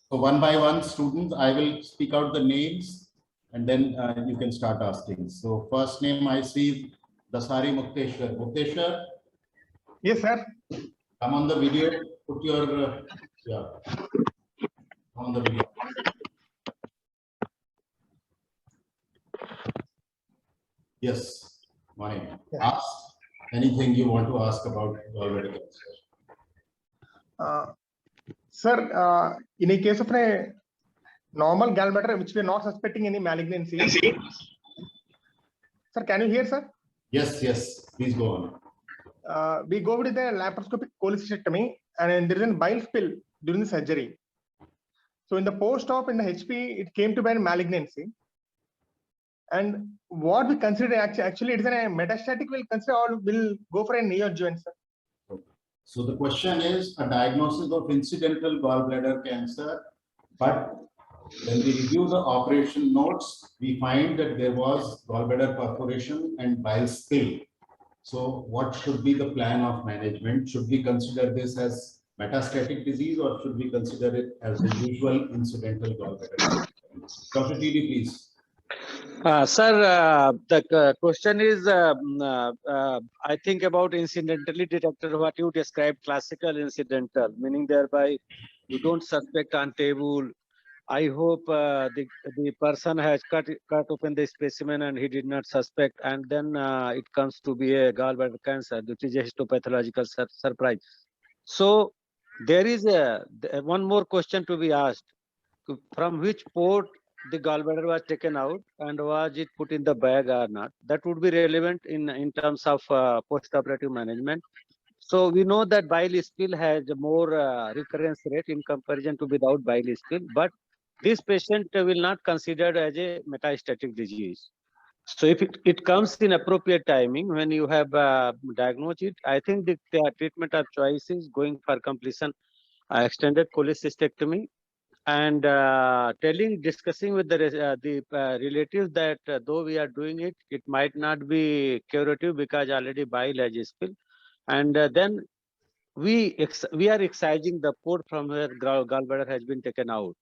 So one by one, students, I will speak out the names and then you can start asking. So first name I see Dasari Mukteshwar. Mukteshwar? Yes, sir. Come on the video. Put your, yeah, on the video. Yes, morning. Yeah. Ask anything you want to ask about gallbladder cancer. Sir, in a case of a normal gallbladder, which we are not suspecting any malignancy. Sir, can you hear, sir? Yes, yes. Please go on. We go with the laparoscopic cholecystectomy and there is a bile spill during the surgery. So in the post-op in the HP, it came to be a malignancy. And what we consider actually it is a metastatic, will consider or will go for a neoadjuvant, sir. So the question is a diagnosis of incidental gallbladder cancer, but when we review the operation notes, we find that there was gallbladder perforation and bile spill. So what should be the plan of management? Should we consider this as metastatic disease or should we consider it as the usual incidental gallbladder cancer? Dr. T D, please. Sir, the question is, I think about incidentally detected, what you described, classical incidental, meaning thereby you don't suspect on table. I hope the person has cut open the specimen and he did not suspect, and then it comes to be a gallbladder cancer, which is a histopathological surprise. So there is one more question to be asked: from which port the gallbladder was taken out and was it put in the bag or not? That would be relevant in terms of post-operative management. So we know that bile spill has more recurrence rate in comparison to without bile spill, but this patient will not considered as a metastatic disease. So if it comes in appropriate timing when you have diagnosed it, I think the treatment of choice is going for completion extended cholecystectomy and discussing with the relatives that though we are doing it, it might not be curative because already bile has spill, and then we are excising the port from where gallbladder has been taken out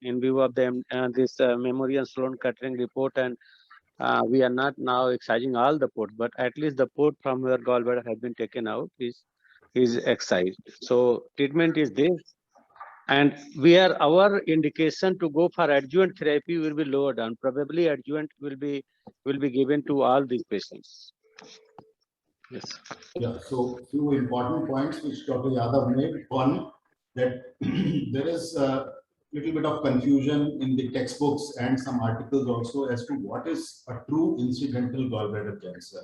in view of them this memory and Sloan Kettering report, and we are not now excising all the ports, but at least the port from where gallbladder has been taken out is excised. So treatment is this. And our indication to go for adjuvant therapy will be lower down. Probably adjuvant will be given to all these patients. Yes. Yeah. So few important points which Dr. Yadav made. One, that there is a little bit of confusion in the textbooks and some articles also as to what is a true incidental gallbladder cancer.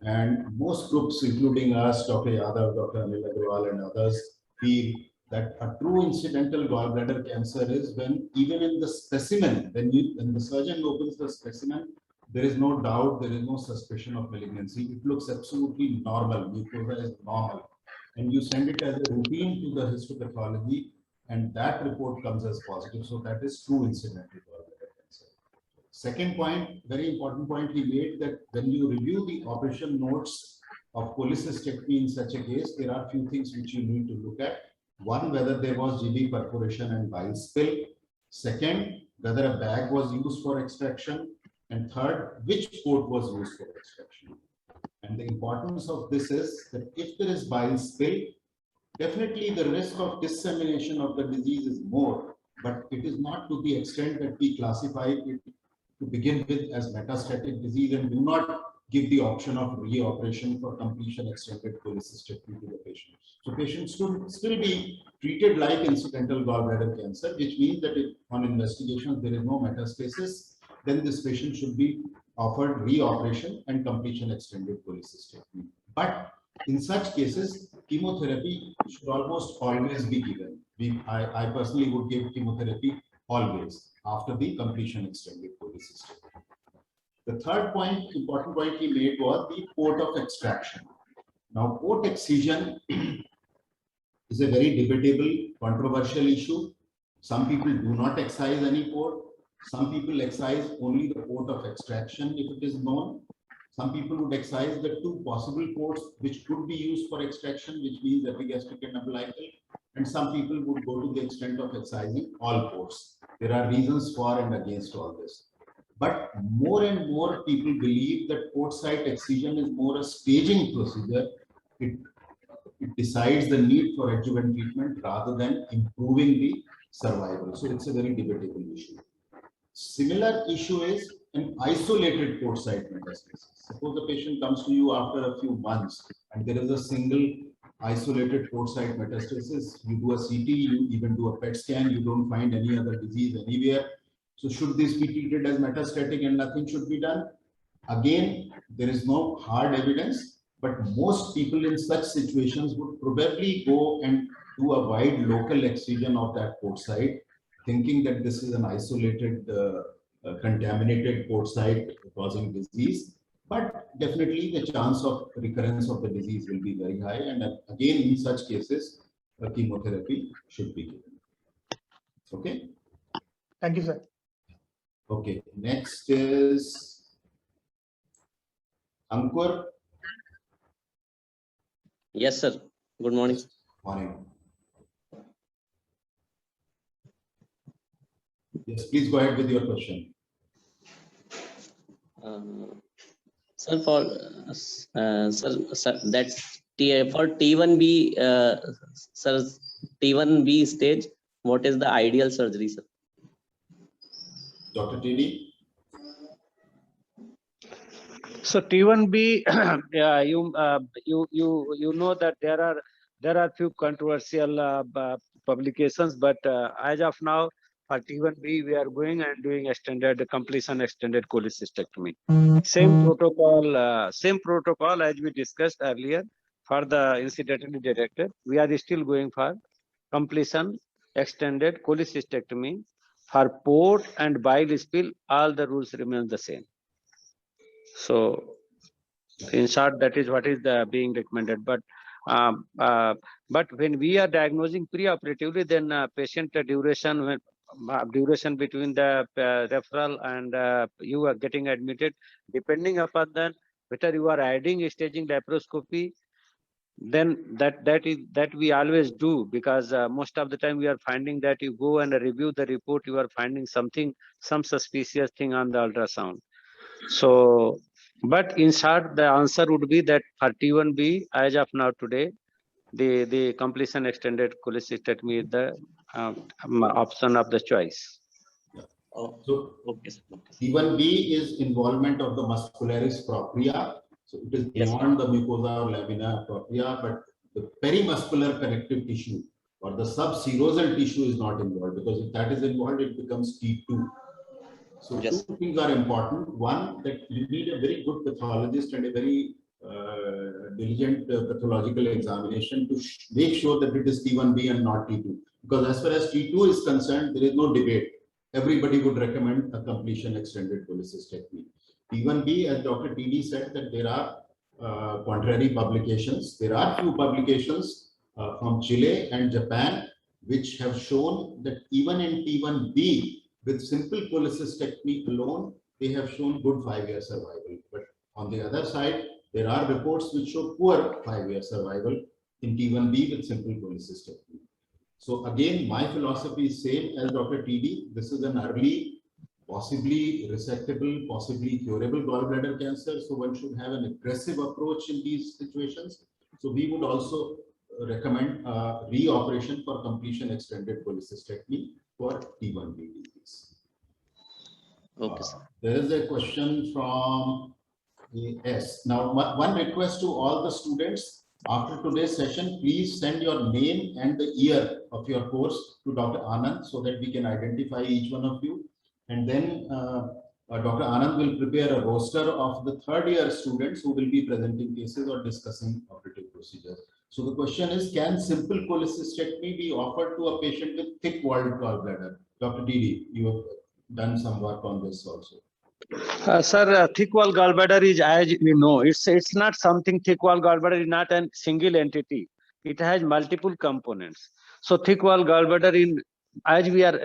And most groups, including us, Dr. Yadav, Dr. Anil Agrawal, and others, feel that a true incidental gallbladder cancer is when even in the specimen, when the surgeon opens the specimen, there is no doubt, there is no suspicion of malignancy. It looks absolutely normal. Mucosa is normal, and you send it as a routine to the histopathology, and that report comes as positive. So that is true incidental gallbladder cancer. Second point, very important point he made, that when you review the operation notes of cholecystectomy in such a case, there are few things which you need to look at. One, whether there was GB perforation and bile spill. Second, whether a bag was used for extraction. And third, which port was used for extraction. And the importance of this is that if there is bile spill, definitely the risk of dissemination of the disease is more, but it is not to the extent that we classify it to begin with as metastatic disease and do not give the option of reoperation for completion extended cholecystectomy to the patient. So patients should still be treated like incidental gallbladder cancer, which means that if on investigation there is no metastasis, then this patient should be offered reoperation and completion extended cholecystectomy. But in such cases, chemotherapy should almost always be given. I personally would give chemotherapy always after the completion extended cholecystectomy. The third point, important point he made was the port of extraction. Now, port excision is a very debatable, controversial issue. Some people do not excise any port. Some people excise only the port of extraction if it is known. Some people would excise the two possible ports which could be used for extraction, which means epigastric and umbilical. and some people would go to the extent of excising all ports. There are reasons for and against all this. But more and more people believe that port site excision is more a staging procedure. It decides the need for adjuvant treatment rather than improving the survival. So it's a very debatable issue. Similar issue is an isolated port site metastasis. Suppose the patient comes to you after a few months and there is a single isolated port site metastasis. You do a CT, you even do a PET scan, you don't find any other disease anywhere. So should this be treated as metastatic and nothing should be done? Again, there is no hard evidence, but most people in such situations would probably go and do a wide local excision of that port site, thinking that this is an isolated contaminated port site causing disease. But definitely the chance of recurrence of the disease will be very high. And again, in such cases, chemotherapy should be given. Okay. Thank you, sir. Okay. Next is Ankur. Yes, sir. Good morning. Morning. Yes, please go ahead with your question. Sir, for that's for T1B, sir, T1B stage, what is the ideal surgery, sir? Dr. TD? So T1B, yeah, you know that there are few controversial publications, but as of now for T1B we are going and doing extended cholecystectomy. Same protocol as we discussed earlier for the incidentally detected. We are still going for completion extended cholecystectomy. For port and bile spill, all the rules remain the same. So, in short, that is what is being recommended. But when we are diagnosing pre-operatively, then patient duration between the referral and you are getting admitted, depending upon that, whether you are adding staging laparoscopy, then that we always do, because most of the time we are finding that you go and review the report, you are finding some suspicious thing on the ultrasound. So, but in short, the answer would be that for T1B, as of now today, the completion extended cholecystectomy is the option of the choice. Oh, So okay. T1B is involvement of the muscularis propria. So it is beyond the mucosa or lamina propria, but the perimuscular connective tissue or the subserosal tissue is not involved, because if that is involved, it becomes T2. So Yes. two things are important. One, that you need a very good pathologist and a very diligent pathological examination to make sure that it is T1B and not T2. Because as far as T2 is concerned, there is no debate. Everybody would recommend a completion extended cholecystectomy. T1B, as Dr. TD said, that there are contrary publications. There are few publications from Chile and Japan which have shown that even in T1B, with simple cholecystectomy alone, they have shown good 5-year survival. But on the other side, there are reports which show poor 5-year survival in T1B with simple cholecystectomy. So again, my philosophy is same as Dr. TD. This is an early, possibly resectable, possibly curable gallbladder cancer. So one should have an aggressive approach in these situations. So we would also recommend reoperation for completion extended cholecystectomy for T1B disease. Okay, sir. There is a question from AS. Now, one request to all the students, after today's session, please send your name and the year of your course to Dr. Anand so that we can identify each one of you. And then Dr. Anand will prepare a roster of the third-year students who will be presenting cases or discussing operative procedures. So the question is, can simple cholecystectomy be offered to a patient with thick-walled gallbladder? Dr. DD, you have done some work on this also. Sir, thick wall gallbladder is, as we know, it's not something. Thick wall gallbladder is not a single entity. It has multiple components. So thick wall gallbladder, as we are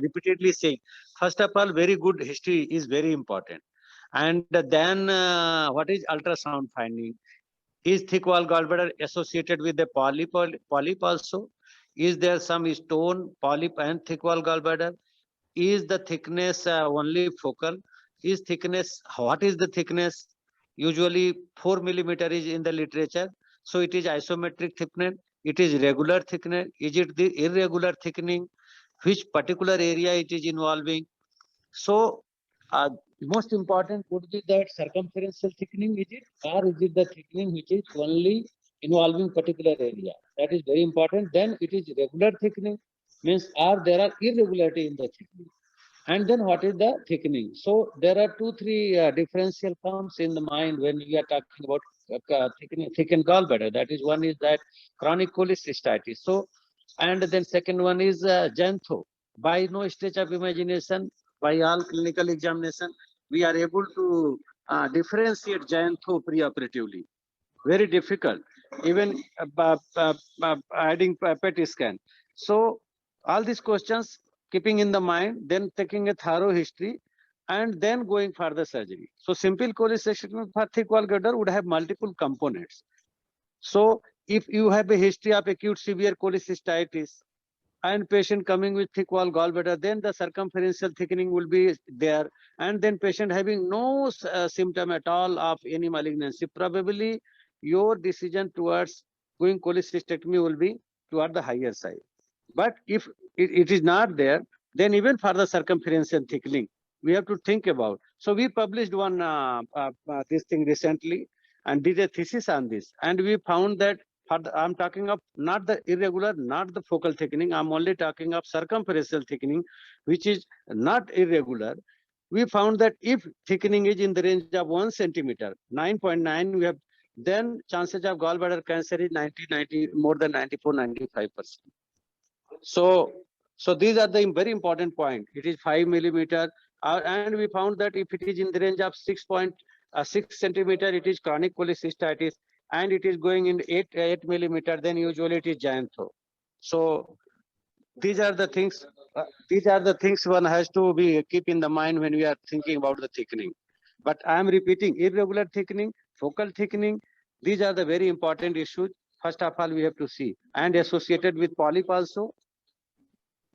repeatedly saying, first of all, very good history is very important. And then what is ultrasound finding? Is thick wall gallbladder associated with the polyp also? Is there some stone, polyp and thick wall gallbladder? Is the thickness only focal? Is thickness, what is the thickness? Usually 4 millimeter is in the literature. So it is isometric thickness. It is regular thickness. Is it the irregular thickening? Which particular area it is involving? So most important would be that circumferential thickening, is it? Or is it the thickening which is only involving particular area? That is very important. Then it is regular thickening, means or there are irregularity in the thickening. And then what is the thickening? So there are 2-3 differential comes in the mind when we are talking about thickened gallbladder. That is, one is that chronic cholecystitis. So, and then second one is xantho. By no stretch of imagination, by all clinical examination, we are able to differentiate xantho preoperatively. Very difficult, even adding PET scan. So all these questions keeping in the mind, then taking a thorough history, and then going for the surgery. So simple cholecystectomy for thick wall gallbladder would have multiple components. So if you have a history of acute severe cholecystitis and patient coming with thick wall gallbladder, then the circumferential thickening will be there, and then patient having no symptom at all of any malignancy, probably your decision towards going cholecystectomy will be toward the higher side. But if it is not there, then even for the circumferential thickening, we have to think about. So we published one this thing recently and did a thesis on this, and we found that I'm talking of not the irregular, not the focal thickening. I'm only talking of circumferential thickening, which is not irregular. We found that if thickening is in the range of 1 centimeter, 9.9, we have, then chances of gallbladder cancer is 90, more than 94-95%. So these are the very important point. It is 5 millimeter, and we found that if it is in the range of 6.6 centimeter, it is chronic cholecystitis, and it is going in 8 millimeter, then usually it is xantho. So these are the things. These are the things one has to be keep in the mind when we are thinking about the thickening. But I am repeating, irregular thickening, focal thickening, these are the very important issues. First of all, we have to see, and associated with polyp also.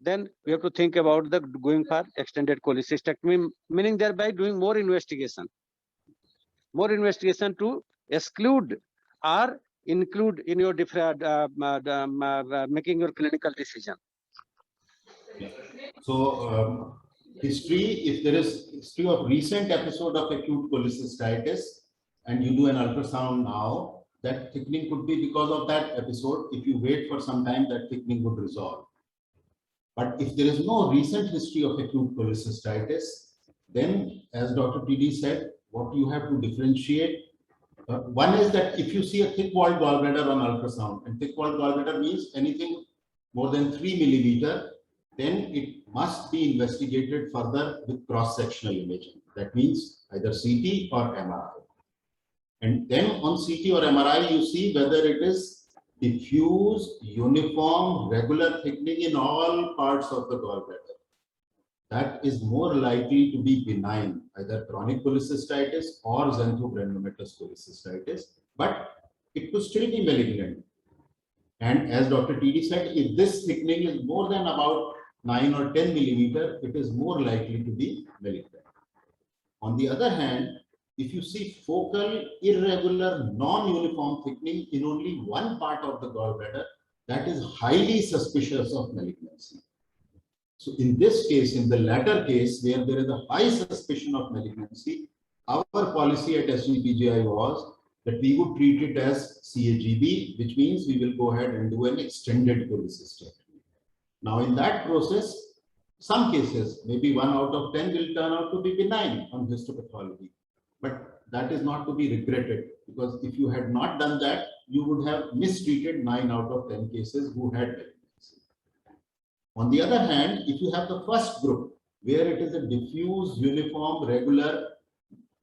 Then we have to think about the going for extended cholecystectomy, meaning thereby doing more investigation to exclude or include in your different making your clinical decision. So history, if there is history of recent episode of acute cholecystitis and you do an ultrasound now, that thickening could be because of that episode. If you wait for some time, that thickening would resolve. But if there is no recent history of acute cholecystitis, then as Dr. TD said, what you have to differentiate, one is that if you see a thick walled gallbladder on ultrasound, and thick walled gallbladder means anything more than 3 millimeter, then it must be investigated further with cross-sectional imaging. That means either CT or MRI. And then on CT or MRI, you see whether it is diffuse, uniform, regular thickening in all parts of the gallbladder. That is more likely to be benign, either chronic cholecystitis or xanthogranulomatous cholecystitis, but it could still be malignant. And as Dr. TD said, if this thickening is more than about 9 or 10 millimeter, it is more likely to be malignant. On the other hand, if you see focal, irregular, non-uniform thickening in only one part of the gallbladder, that is highly suspicious of malignancy. So in this case, in the latter case, where there is a high suspicion of malignancy, our policy at SVPGI was that we would treat it as CAGB, which means we will go ahead and do an extended cholecystectomy. Now in that process, some cases, maybe 1 out of 10 will turn out to be benign on histopathology. But that is not to be regretted, because if you had not done that, you would have mistreated 9 out of 10 cases who had malignancy. On the other hand, if you have the first group, where it is a diffuse, uniform, regular,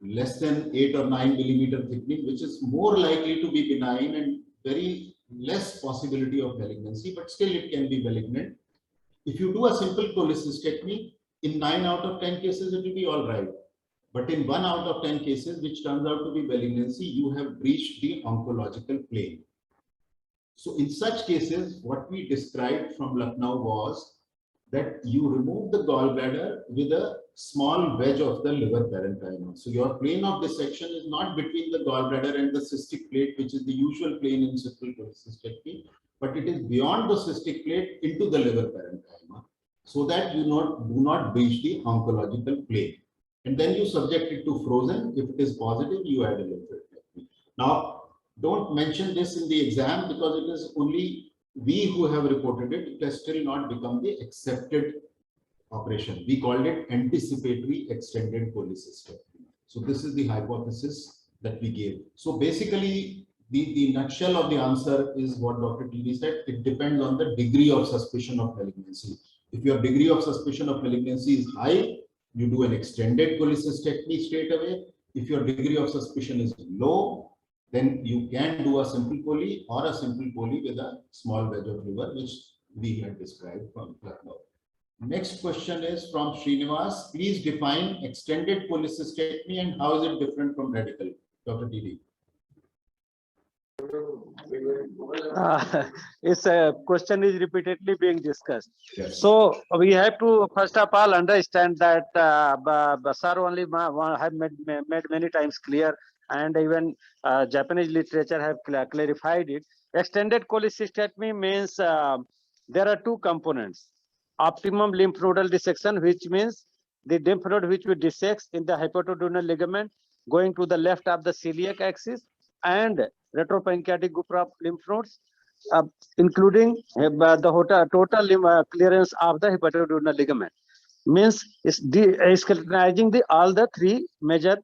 less than 8 or 9 millimeter thickening, which is more likely to be benign and very less possibility of malignancy, but still it can be malignant. If you do a simple cholecystectomy, in 9 out of 10 cases, it will be all right. But in 1 out of 10 cases, which turns out to be malignancy, you have breached the oncological plane. So in such cases, what we described from Lucknow was that you remove the gallbladder with a small wedge of the liver parenchyma. So your plane of dissection is not between the gallbladder and the cystic plate, which is the usual plane in simple cholecystectomy, but it is beyond the cystic plate into the liver parenchyma, so that you do not breach the oncological plane. And then you subject it to frozen. If it is positive, you add a lymphadenectomy. Now, don't mention this in the exam because it is only we who have reported it. It has still not become the accepted operation. We called it anticipatory extended cholecystectomy. So this is the hypothesis that we gave. So basically, the nutshell of the answer is what Dr. T D said. It depends on the degree of suspicion of malignancy. If your degree of suspicion of malignancy is high, you do an extended cholecystectomy straight away. If your degree of suspicion is low, then you can do a simple chole or a simple chole with a small wedge of liver, which we had described from Lucknow. Next question is from Srinivas. Please define extended cholecystectomy and how is it different from radical? Dr. T It's a question is repeatedly being discussed. Yes. So we have to first of all understand that sir only have made many times clear, and even Japanese literature have clarified it. Extended cholecystectomy means there are two components: optimum lymph nodal dissection, which means the lymph node which we dissect in the hepatoduodenal ligament going to the left of the celiac axis, and retropancreatic group of lymph nodes, including the total clearance of the hepatoduodenal ligament. Means is skeletonizing all the three major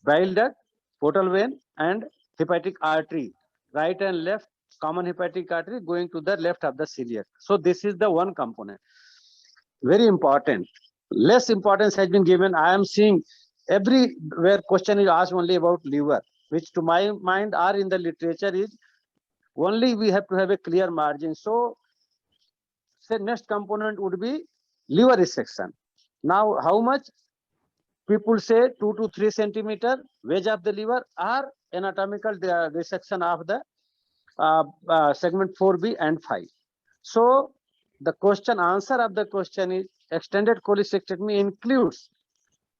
bile duct, portal vein, and hepatic artery, right and left common hepatic artery going to the left of the celiac. So this is the one component. Very important. Less importance has been given. I am seeing everywhere question is asked only about liver, which to my mind are in the literature is only we have to have a clear margin. So say next component would be liver resection. Now how much? People say 2 to 3 centimeter wedge of the liver or anatomical resection of the segment 4B and 5. So the answer of the question is extended cholecystectomy includes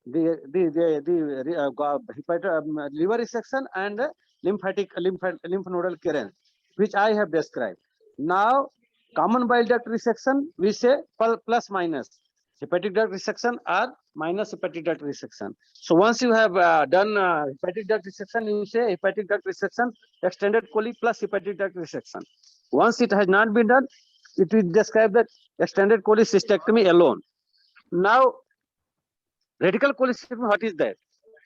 the liver resection and lymph nodal clearance, which I have described. Now, common bile duct resection, we say plus minus hepatic duct resection or minus hepatic duct resection. So once you have done hepatic duct resection, you say hepatic duct resection, extended chole plus hepatic duct resection. Once it has not been done, it is described that extended cholecystectomy alone. Now, radical cholecystectomy, what is that?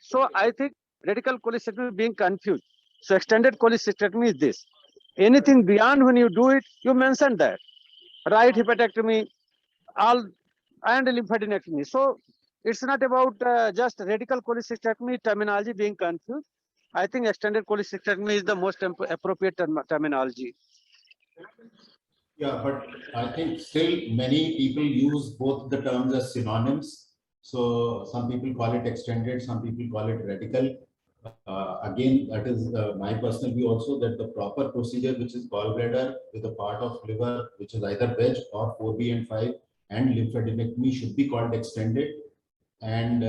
So I think radical cholecystectomy being confused. So extended cholecystectomy is this. Anything beyond when you do it, you mentioned that. Right hepatectomy, all and lymphadenectomy. So it's not about just radical cholecystectomy terminology being confused. I think extended cholecystectomy is the most appropriate terminology. Yeah, but I think still many people use both the terms as synonyms. So some people call it extended, some people call it radical. Again, that is my personal view also, that the proper procedure, which is gallbladder with a part of liver, which is either wedge or 4B and 5, and lymphadenectomy should be called extended. And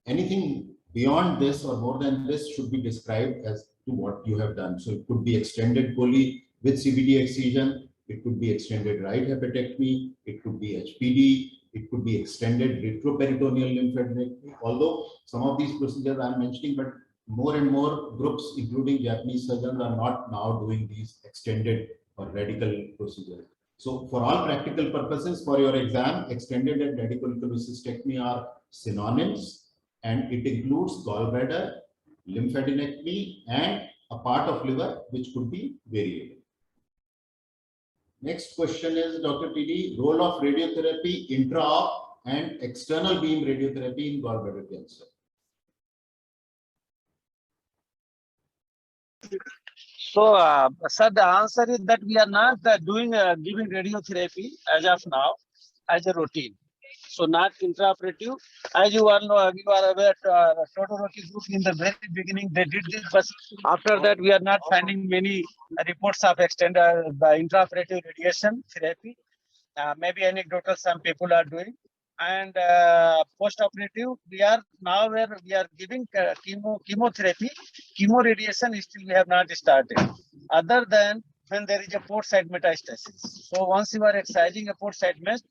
anything beyond this or more than this should be described as to what you have done. So it could be extended chole with CBD excision, it could be extended right hepatectomy, it could be HPD, it could be extended retroperitoneal lymphadenectomy. Although some of these procedures I am mentioning, but more and more groups, including Japanese surgeons, are not now doing these extended or radical procedures. So for all practical purposes, for your exam, extended and radical cholecystectomy are synonyms, and it includes gallbladder, lymphadenectomy, and a part of liver, which could be variable. Next question is, Dr. T D, role of radiotherapy intra-op and external beam radiotherapy in gallbladder cancer. So, sir, the answer is that we are not giving radiotherapy as of now as a routine. So not intraoperative. As you all know, you are aware, Todoroki group in the very beginning, they did this, but after that, we are not finding many reports of extended intraoperative radiation therapy. Maybe anecdotal, some people are doing. And post-operative, we are now where we are giving chemotherapy, chemo radiation still we have not started, other than when there is a port side metastasis. So once you are excising a port side mesh,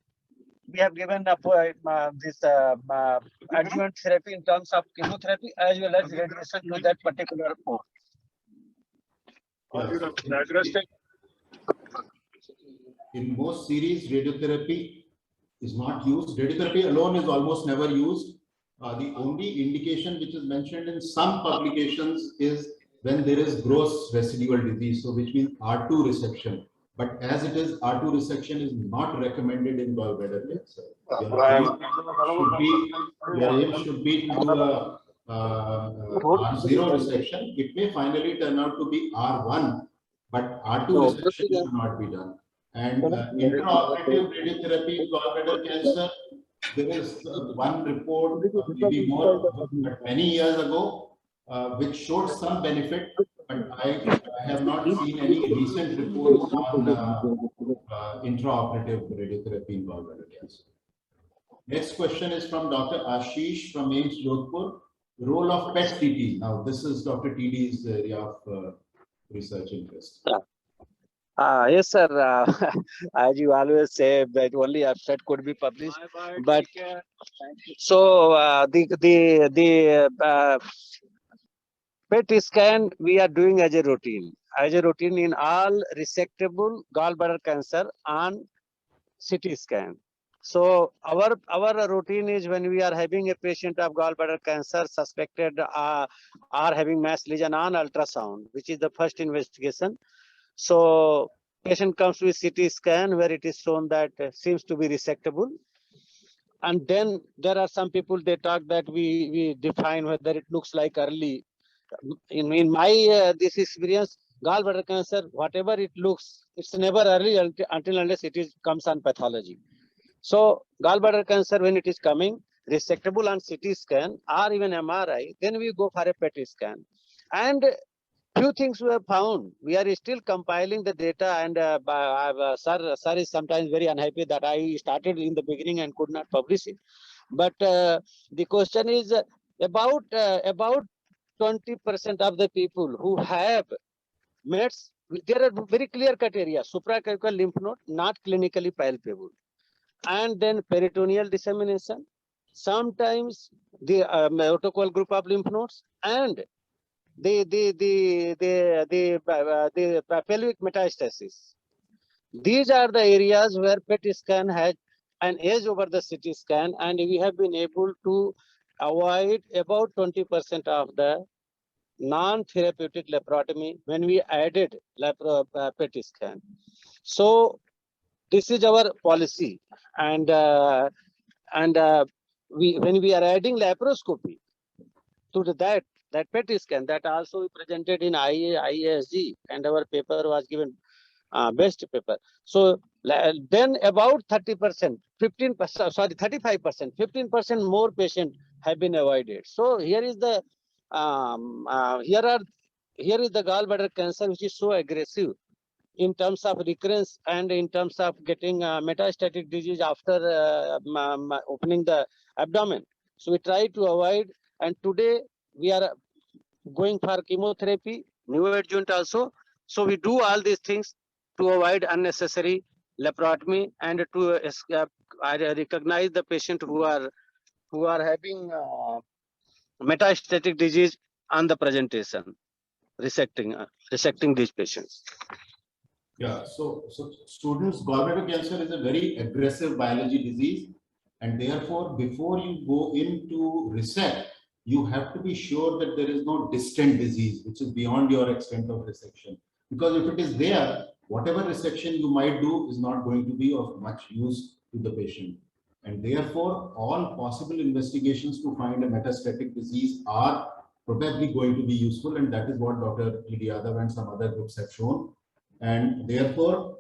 we have given this adjuvant therapy in terms of chemotherapy as well as radiation to that particular port. In most series, radiotherapy is not used. Radiotherapy alone is almost never used. The only indication which is mentioned in some publications is when there is gross residual disease, so which means R2 resection. But as it is, R2 resection is not recommended in gallbladder cancer. Your aim should be to do a R0 resection. It may finally turn out to be R1, but R2 resection should not be done. And intraoperative radiotherapy in gallbladder cancer, there is one report, maybe more, but many years ago, which showed some benefit, but I have not seen any recent reports on intraoperative radiotherapy in gallbladder cancer. Next question is from Dr. Ashish from AIIMS Jodhpur. Role of PET CT. Now, this is Dr. TD's area of research interest. Yes, sir. As you always say, that only abstract could be published. But so the PET scan we are doing as a routine in all resectable gallbladder cancer on CT scan. So our routine is when we are having a patient of gallbladder cancer suspected are having mass lesion on ultrasound, which is the first investigation. So patient comes with CT scan where it is shown that seems to be resectable. And then there are some people, they talk that we define whether it looks like early. In my this experience, gallbladder cancer, whatever it looks, it's never early until unless it comes on pathology. So gallbladder cancer, when it is coming resectable on CT scan or even MRI, then we go for a PET scan. And few things we have found. We are still compiling the data, and sir is sometimes very unhappy that I started in the beginning and could not publish it. But the question is about 20% of the people who have METs, there are very clear criteria: supraclavicular lymph node, not clinically palpable, and then peritoneal dissemination. Sometimes the autocal group of lymph nodes and the pelvic metastasis. These are the areas where PET scan has an edge over the CT scan, and we have been able to avoid about 20% of the non-therapeutic laparotomy when we added PET scan. So this is our policy, and when we are adding laparoscopy to that PET scan, that also we presented in IASG, and our paper was given best paper. So then about 30%, 15%, sorry, 35%, 15% more patients have been avoided. So here is the here is the gallbladder cancer, which is so aggressive in terms of recurrence and in terms of getting metastatic disease after opening the abdomen. So we try to avoid, and today we are going for chemotherapy, neoadjuvant also. So we do all these things to avoid unnecessary laparotomy and to recognize the patient who are having metastatic disease on the presentation, resecting these patients. Yeah, so students, gallbladder cancer is a very aggressive biology disease, and therefore before you go into resect, you have to be sure that there is no distant disease which is beyond your extent of resection. Because if it is there, whatever resection you might do is not going to be of much use to the patient. And therefore, all possible investigations to find a metastatic disease are probably going to be useful, and that is what Dr. T D Yadav and some other groups have shown. And therefore,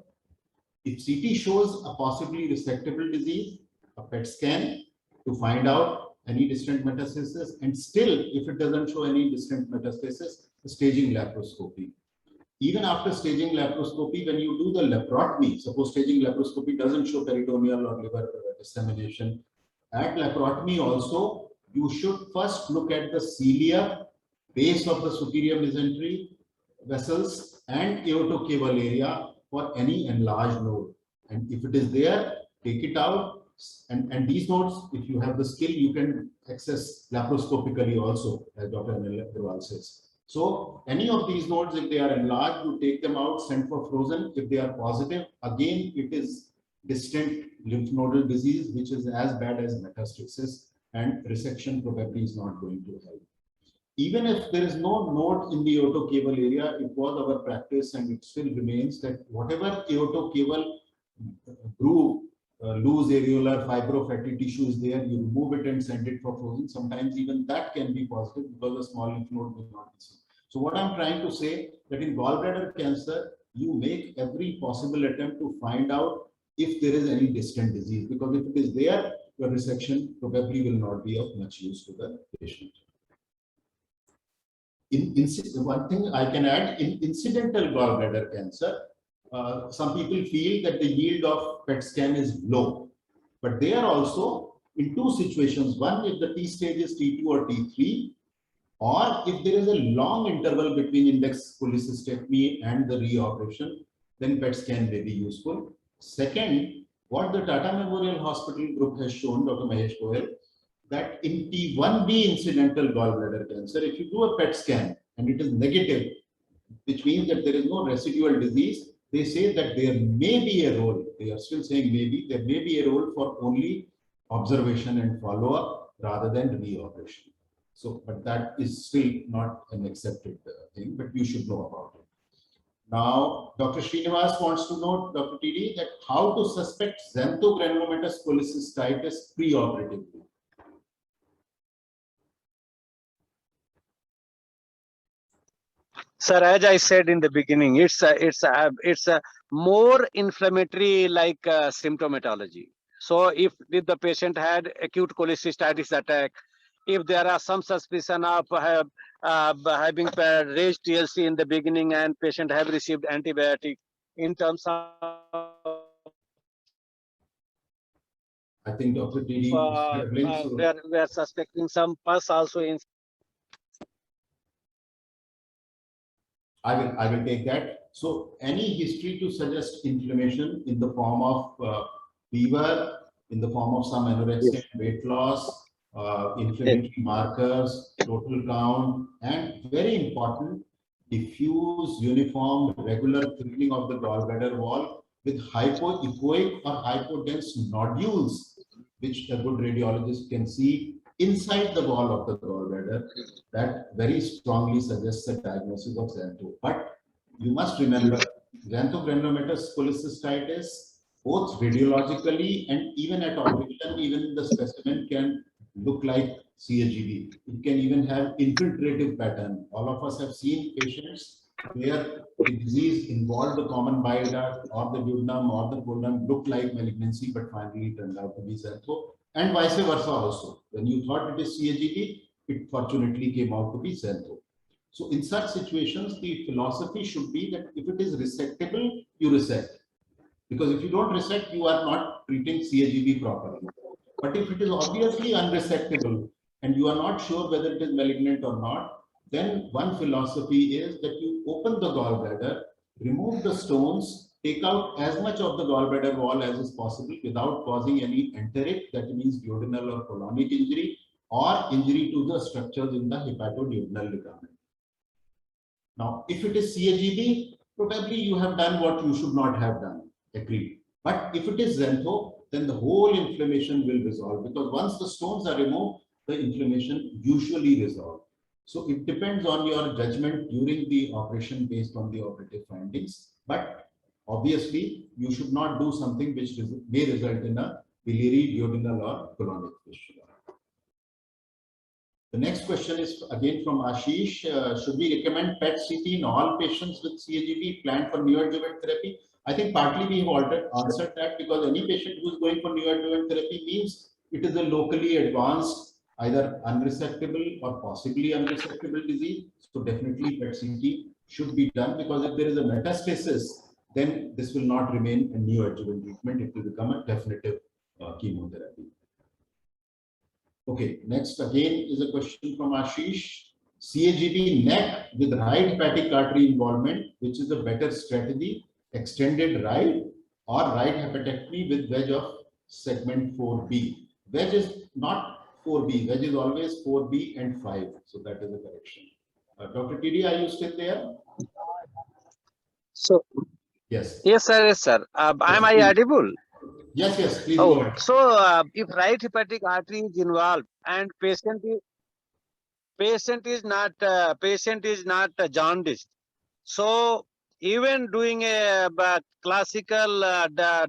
if CT shows a possibly resectable disease, a PET scan to find out any distant metastasis, and still, if it doesn't show any distant metastasis, staging laparoscopy. Even after staging laparoscopy, when you do the laparotomy, suppose staging laparoscopy doesn't show peritoneal or liver dissemination, at laparotomy also, you should first look at the cilia, base of the superior mesentery, vessels, and aortocaval area for any enlarged node. And if it is there, take it out. And these nodes, if you have the skill, you can access laparoscopically also, as Dr. Anil says. So any of these nodes, if they are enlarged, you take them out, send for frozen. If they are positive, again, it is distant lymph nodal disease, which is as bad as metastasis, and resection probably is not going to help. Even if there is no node in the aortocaval area, it was our practice and it still remains that whatever aortocaval groove, loose areolar fibrofatty tissue is there, you remove it and send it for frozen. Sometimes even that can be positive because a small lymph node will not be seen. So what I'm trying to say that in gallbladder cancer, you make every possible attempt to find out if there is any distant disease, because if it is there, your resection probably will not be of much use to the patient. One thing I can add, in incidental gallbladder cancer, some people feel that the yield of PET scan is low, but they are also in two situations. One, if the T stage is T2 or T3, or if there is a long interval between index cholecystectomy and the reoperation, then PET scan may be useful. Second, what the Tata Memorial Hospital group has shown, Dr. Mahesh Goyal, that in T1B incidental gallbladder cancer, if you do a PET scan and it is negative, which means that there is no residual disease, they say that there may be a role, they are still saying maybe, there may be a role for only observation and follow-up rather than reoperation. So, but that is still not an accepted thing, but you should know about it. Now, Dr. Srinivas wants to know, Dr. TD, that how to suspect xanthogranulomatous cholecystitis preoperatively. Sir, as I said in the beginning, it's a more inflammatory like symptomatology. So if the patient had acute cholecystitis attack, if there are some suspicion of having raised TLC in the beginning and patient have received antibiotic in terms of I think Dr. TD we are suspecting some pus also in. I will take that. So any history to suggest inflammation in the form of fever, in the form of some anorexia, yes, weight loss, inflammatory markers, total count, and very important, diffuse, uniform, regular thickening of the gallbladder wall with hypoechoic or hypodense nodules, which a good radiologist can see inside the wall of the gallbladder, that very strongly suggests a diagnosis of xantho. But you must remember, xanthogranulomatous cholecystitis, both radiologically and even at operation, even the specimen can look like CAGB. It can even have infiltrative pattern. All of us have seen patients where the disease involved the common bile duct or the duodenum or the colon, looked like malignancy, but finally turned out to be xantho. And vice versa also. When you thought it is CAGB, it fortunately came out to be xantho. So in such situations, the philosophy should be that if it is resectable, you resect. Because if you don't resect, you are not treating CAGB properly. But if it is obviously unresectable and you are not sure whether it is malignant or not, then one philosophy is that you open the gallbladder, remove the stones, take out as much of the gallbladder wall as is possible without causing any enteric, that means duodenal or colonic injury, or injury to the structures in the hepatoduodenal ligament. Now, if it is CAGB, probably you have done what you should not have done, agreed. But if it is xantho, then the whole inflammation will resolve, because once the stones are removed, the inflammation usually resolves. So it depends on your judgment during the operation based on the operative findings. But obviously, you should not do something which may result in a biliary, duodenal or colonic fistula. The next question is again from Ashish. Should we recommend PET-CT in all patients with CAGB planned for neoadjuvant therapy? I think partly we have already answered that, because any patient who is going for neoadjuvant therapy means it is a locally advanced, either unresectable or possibly unresectable disease. So definitely PET CT should be done, because if there is a metastasis, then this will not remain a neoadjuvant treatment. It will become a definitive chemotherapy. Okay, next again is a question from Ashish. CAGB neck with right hepatic artery involvement, which is a better strategy, extended right or right hepatectomy with wedge of segment 4B. Wedge is not 4B, wedge is always 4B and 5. So that is a correction. Dr. TD, are you still there? So, Yes. yes, sir. Yes, sir. Am I audible? Yes, yes, please go ahead. So if right hepatic artery is involved and patient is not jaundiced, so even doing a classical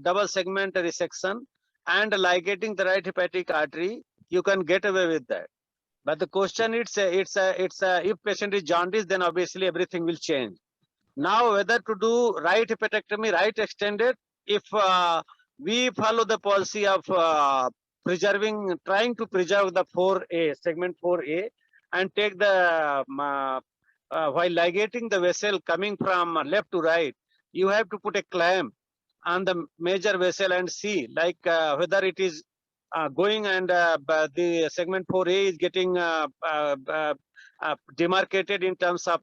double segment resection and ligating the right hepatic artery, you can get away with that. But the question if patient is jaundiced, then obviously everything will change. Now, whether to do right hepatectomy, right extended, if we follow the policy of trying to preserve the 4A, segment 4A, and take the, while ligating the vessel coming from left to right, you have to put a clamp on the major vessel and see, like whether it is going and the segment 4A is getting demarcated in terms of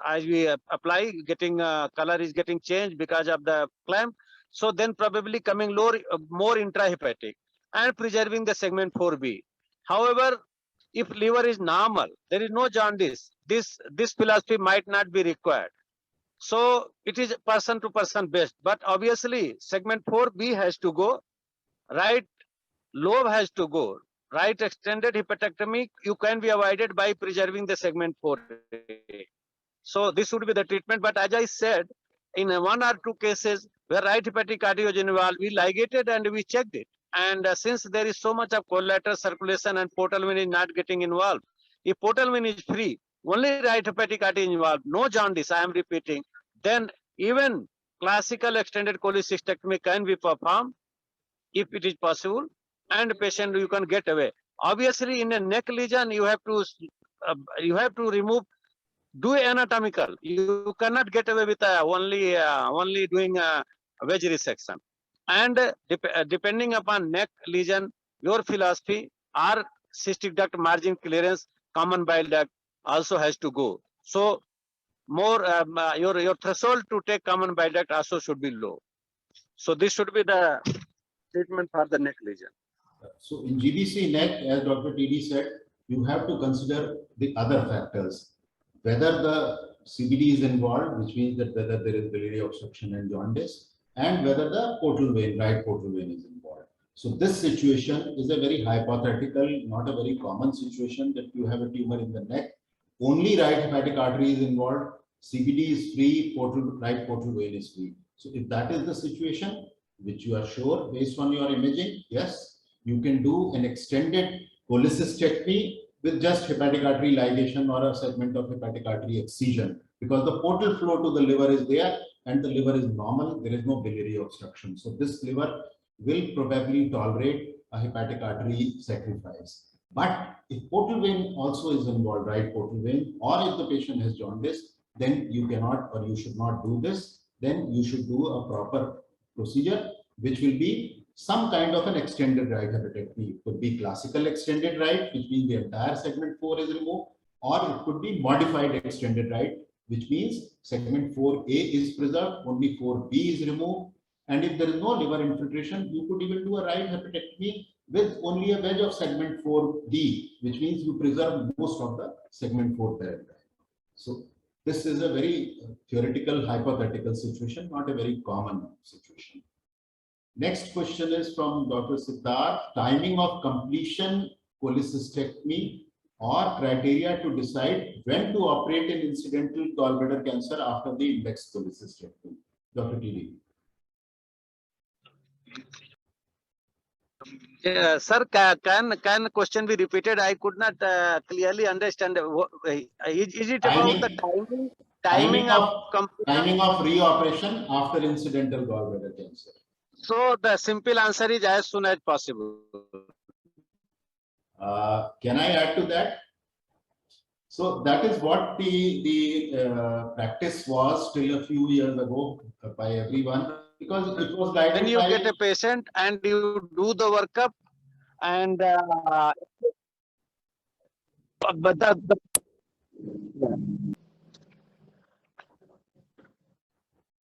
as we apply, getting color is getting changed because of the clamp. So then probably coming lower, more intrahepatic and preserving the segment 4B. However, if liver is normal, there is no jaundice, this philosophy might not be required. So it is person to person based, but obviously segment 4B has to go, right lobe has to go. Right extended hepatectomy, you can be avoided by preserving the segment 4A. So this would be the treatment. But as I said, in 1 or 2 cases where right hepatic artery was involved, we ligated and we checked it. And since there is so much of collateral circulation and portal vein is not getting involved, if portal vein is free, only right hepatic artery is involved, no jaundice, I am repeating, then even classical extended cholecystectomy can be performed if it is possible, and patient you can get away. Obviously, in a neck lesion, you have to remove, do anatomical. You cannot get away with only doing a wedge resection. And depending upon neck lesion, your philosophy or cystic duct margin clearance, common bile duct also has to go. So more your threshold to take common bile duct also should be low. So this should be the treatment for the neck lesion. So in GBC neck, as Dr. TD said, you have to consider the other factors, whether the CBD is involved, which means that whether there is biliary obstruction and jaundice, and whether the portal vein, right portal vein is involved. So this situation is a very hypothetical, not a very common situation, that you have a tumor in the neck, only right hepatic artery is involved, CBD is free, right portal vein is free. So if that is the situation, which you are sure based on your imaging, yes, you can do an extended cholecystectomy with just hepatic artery ligation or a segment of hepatic artery excision, because the portal flow to the liver is there and the liver is normal, there is no biliary obstruction. So this liver will probably tolerate a hepatic artery sacrifice. But if portal vein also is involved, right portal vein, or if the patient has jaundice, then you cannot or you should not do this. Then you should do a proper procedure, which will be some kind of an extended right hepatectomy. It could be classical extended right, which means the entire segment 4 is removed, or it could be modified extended right, which means segment 4A is preserved, only 4B is removed. And if there is no liver infiltration, you could even do a right hepatectomy with only a wedge of segment 4D, which means you preserve most of the segment 4 parenchyma. So this is a very theoretical, hypothetical situation, not a very common situation. Next question is from Dr. Siddharth. Timing of completion cholecystectomy or criteria to decide when to operate in incidental gallbladder cancer after the index cholecystectomy. Dr. TD. Sir, can question be repeated? I could not clearly understand. Is it about the timing? timing of Timing of reoperation after incidental gallbladder cancer. So the simple answer is as soon as possible. Can I add to that? So that is what the practice was till a few years ago by everyone, because it was guided When you by, get a patient and you do the workup, and but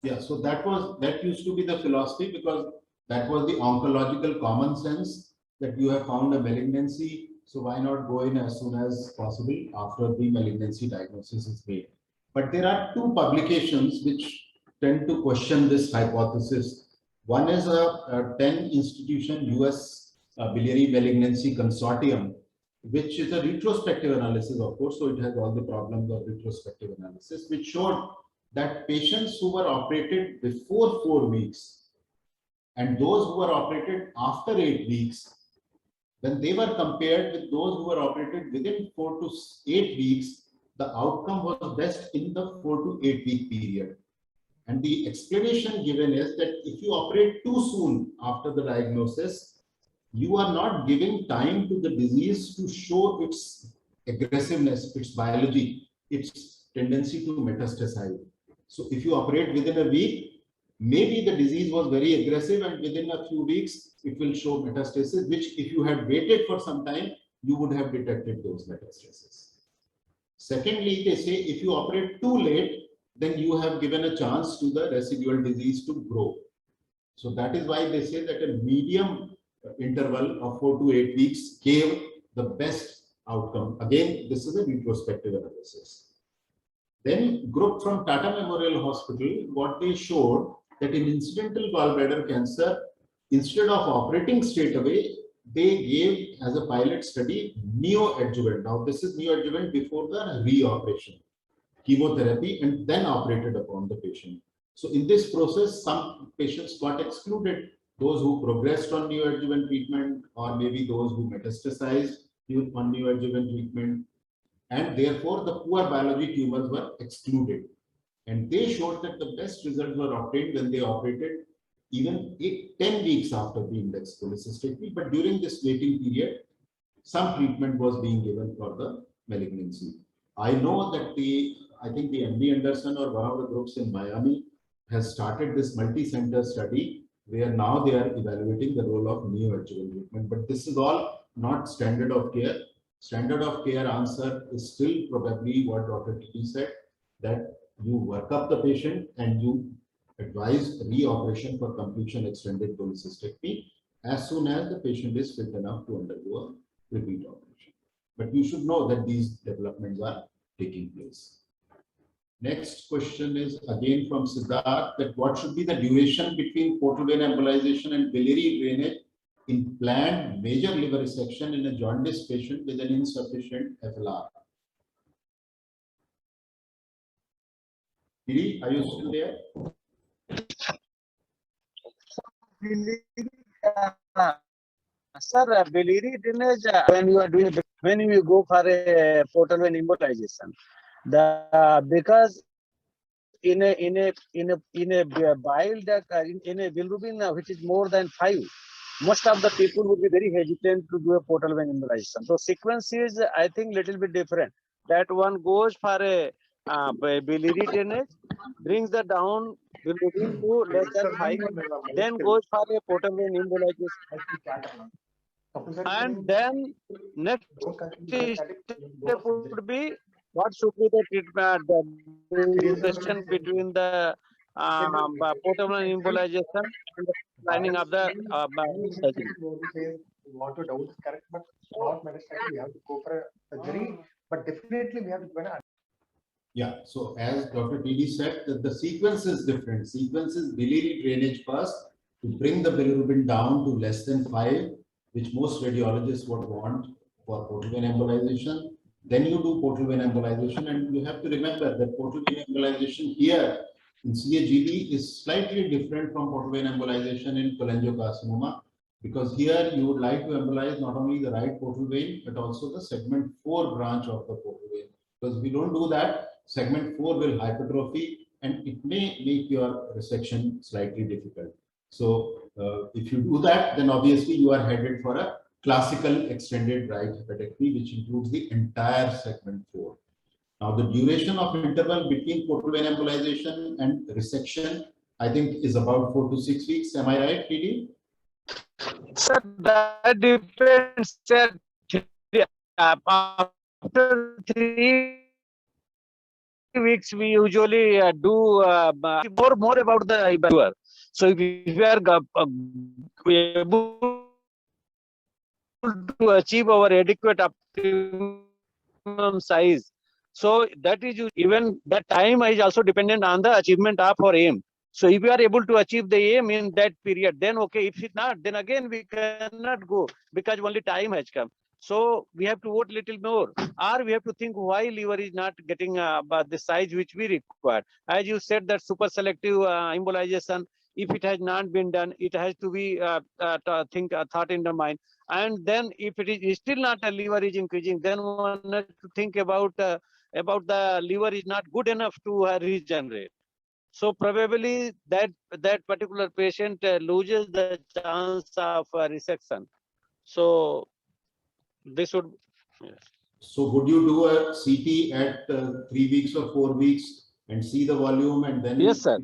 yeah, so that used to be the philosophy, because that was the oncological common sense, that you have found a malignancy, so why not go in as soon as possible after the malignancy diagnosis is made. But there are two publications which tend to question this hypothesis. One is a 10-institution US biliary malignancy consortium, which is a retrospective analysis, of course, so it has all the problems of retrospective analysis, which showed that patients who were operated before 4 weeks and those who were operated after 8 weeks, when they were compared with those who were operated within 4 to 8 weeks, the outcome was best in the 4 to 8 week period. And the explanation given is that if you operate too soon after the diagnosis, you are not giving time to the disease to show its aggressiveness, its biology, its tendency to metastasize. So if you operate within a week, maybe the disease was very aggressive, and within a few weeks, it will show metastasis, which if you had waited for some time, you would have detected those metastases. Secondly, they say if you operate too late, then you have given a chance to the residual disease to grow. So that is why they say that a medium interval of 4 to 8 weeks gave the best outcome. Again, this is a retrospective analysis. Then group from Tata Memorial Hospital, what they showed that in incidental gallbladder cancer, instead of operating straight away, they gave as a pilot study neoadjuvant. Now this is neoadjuvant before the reoperation, chemotherapy, and then operated upon the patient. So in this process, some patients got excluded, those who progressed on neoadjuvant treatment, or maybe those who metastasized on neoadjuvant treatment, and therefore the poor biology tumors were excluded. And they showed that the best results were obtained when they operated even 10 weeks after the index cholecystectomy. But during this waiting period, some treatment was being given for the malignancy. I know that I think the MD Anderson or one of the groups in Miami has started this multi-center study where now they are evaluating the role of neoadjuvant treatment. But this is all not standard of care. Standard of care answer is still probably what Dr. T said, that you work up the patient and you advise reoperation for completion extended cholecystectomy as soon as the patient is fit enough to undergo a repeat operation. But you should know that these developments are taking place. Next question is again from Siddharth, that what should be the duration between portal vein embolization and biliary drainage in planned major liver resection in a jaundice patient with an insufficient FLR? Giri, are you still there? Sir, biliary drainage, when you go for a portal vein embolization, because in a bile duct, in a bilirubin which is more than 5, most of the people would be very hesitant to do a portal vein embolization. So sequence is, I think, little bit different. That one goes for a biliary drainage, brings the down bilirubin to less than 5, then goes for a portal vein embolization. And then next step would be what should be the treatment, the question between the portal vein embolization and the planning of the surgery. What to do is correct, but not necessarily we have to go for a surgery, but definitely we have to go. Yeah, so as Dr. T D said, that the sequence is different. Sequence is biliary drainage first to bring the bilirubin down to less than 5, which most radiologists would want for portal vein embolization. Then you do portal vein embolization, and you have to remember that portal vein embolization here in CAGB is slightly different from portal vein embolization in cholangiocarcinoma, because here you would like to embolize not only the right portal vein, but also the segment 4 branch of the portal vein. Because if we don't do that, segment 4 will hypertrophy and it may make your resection slightly difficult. So if you do that, then obviously you are headed for a classical extended right hepatectomy, which includes the entire segment 4. Now, the duration of interval between portal vein embolization and resection, I think, is about 4 to 6 weeks. Am I right, TD? Sir, that depends. Sir, after 3 weeks, we usually do more about the viewer. So if we are able to achieve our adequate optimum size, so that is even that time is also dependent on the achievement of our aim. So if we are able to achieve the aim in that period, then okay. If it's not, then again we cannot go because only time has come. So we have to vote little more, or we have to think why liver is not getting the size which we require. As you said, that super selective embolization, if it has not been done, it has to be thought in the mind. And then if it is still not a liver is increasing, then one has to think about the liver is not good enough to regenerate. So probably that particular patient loses the chance of resection. So this would. So would you do a CT at 3 weeks or 4 weeks and see the volume and then? Yes, sir.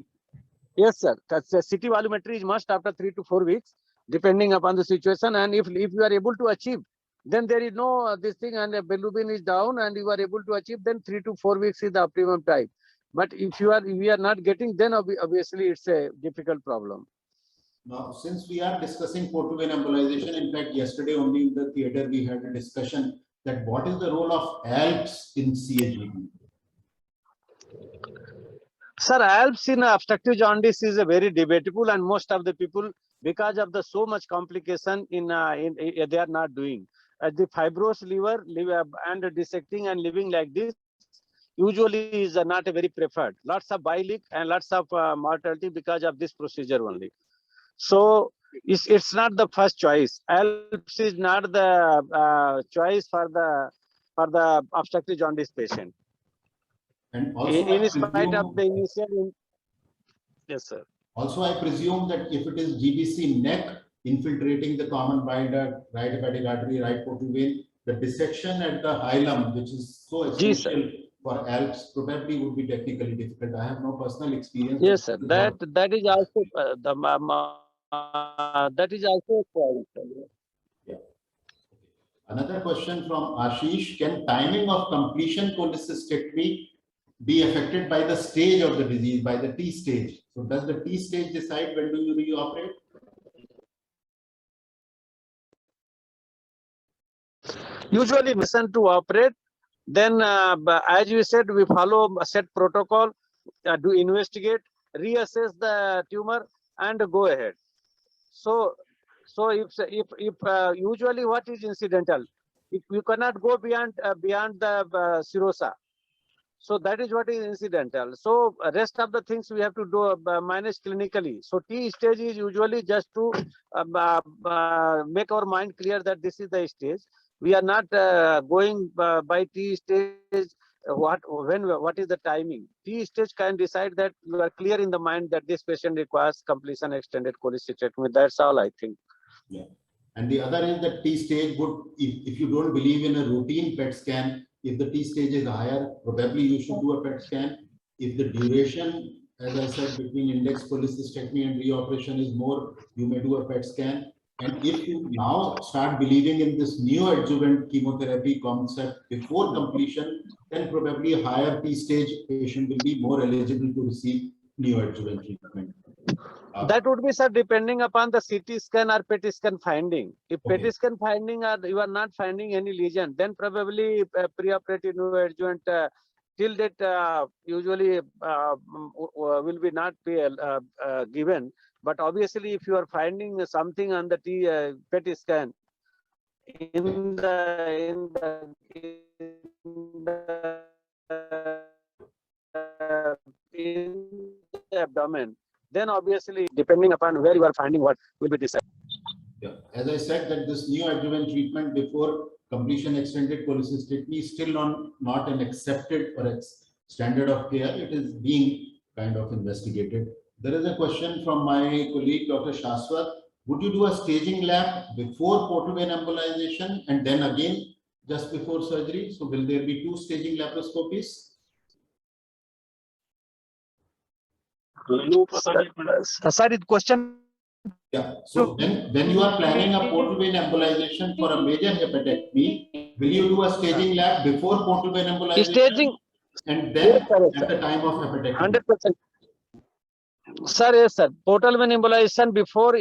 Yes, sir. That's CT volumetry is must after 3 to 4 weeks, depending upon the situation. And if you are able to achieve, then there is no this thing, and the bilirubin is down, and you are able to achieve, then 3 to 4 weeks is the optimum time. But if we are not getting, then obviously it's a difficult problem. Now, since we are discussing portal vein embolization, in fact, yesterday only in the theater we had a discussion that what is the role of ALPS in CAGB? Sir, ALPS in obstructive jaundice is a very debatable, and most of the people, because of the so much complication they are not doing. The fibrous liver and dissecting and living like this usually is not a very preferred. Lots of bile leak and lots of mortality because of this procedure only. So it's not the first choice. ALPS is not the choice for the obstructive jaundice patient. And also, in spite of the initial. Yes, sir. Also, I presume that if it is GBC neck infiltrating the common bile duct, right hepatic artery, right portal vein, the dissection at the hilum, which is so essential for ALPS, probably would be technically difficult. I have no personal experience. Yes, sir. That is also that is also a point. Yeah. Another question from Ashish: can timing of completion cholecystectomy be affected by the stage of the disease, by the T stage? So does the T stage decide when do you reoperate? Usually listen to operate, then as you said, we follow a set protocol, do investigate, reassess the tumor and go ahead. So if usually what is incidental, if you cannot go beyond the serosa. So that is what is incidental. So rest of the things we have to do manage clinically. So T stage is usually just to make our mind clear that this is the stage. We are not going by T stage. What is the timing? T stage can decide that you are clear in the mind that this patient requires completion extended cholecystectomy. That's all I think. Yeah. And the other is that T stage would, if you don't believe in a routine PET scan, if the T stage is higher, probably you should do a PET scan. If the duration, as I said, between index cholecystectomy and reoperation is more, you may do a PET scan. And if you now start believing in this neoadjuvant chemotherapy concept before completion, then probably a higher T stage patient will be more eligible to receive neoadjuvant treatment. That would be, sir, depending upon the CT scan or PET scan finding. If PET scan finding or you are not finding any lesion, then probably preoperative neoadjuvant till that usually will be not be given. But obviously, if you are finding something on the PET scan in the abdomen, then obviously depending upon where you are finding what will be decided. Yeah, as I said, that this neoadjuvant treatment before completion extended cholecystectomy is still not an accepted or standard of care, it is being kind of investigated. There is a question from my colleague, Dr. Shaswat. Would you do a staging lab before portal vein embolization and then again just before surgery? So will there be two staging laparoscopies? Sorry, question. Yeah. So when you are planning a portal vein embolization for a major hepatectomy, will you do a staging lab before portal vein embolization? Staging. And then at the time of hepatectomy? 100%. Sir, yes, sir. Portal vein embolization before,